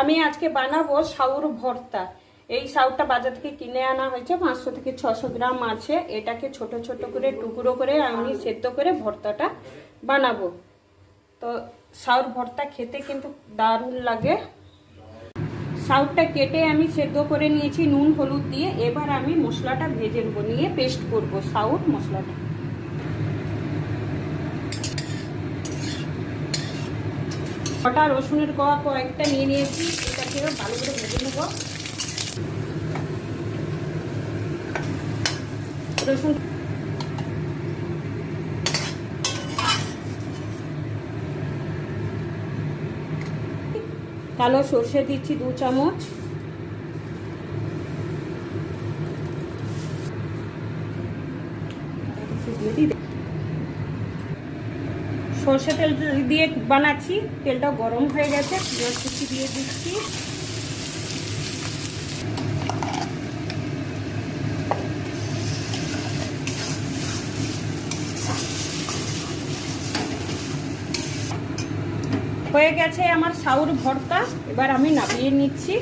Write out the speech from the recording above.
আমি আজকে বানাবো সাউর ভর্তা। এই সাউটা বাজার থেকে কিনে আনা হয়েছে, 500 থেকে 600 গ্রাম আছে। এটাকে ছোট ছোট করে টুকরো করে আমি সেদ্ধ করে ভর্তাটা বানাবো। তো সাউর ভর্তা খেতে কিন্তু দারুণ লাগে। সাউটা কেটে আমি সেদ্ধ করে নিয়েছি নুন হলুদ দিয়ে। এবার আমি মশলাটা ভেজে নেবো, নিয়ে পেস্ট করব সাউর মশলাটা। কটা রসুনের কোয়া কয়েকটা নিয়ে নিয়েছি, এটাকেও ভালো করে ভেজে নেব। রসুন কালো সর্ষে দিচ্ছি 2 চামচ, সর্ষে তেল দিয়ে বানাচ্ছি। তেলটা গরম হয়ে গেছে, পেঁয়াজ কুচি দিয়ে দিচ্ছি। হয়ে গেছে আমার সাউর ভর্তা, এবার আমি নামিয়ে নিচ্ছি।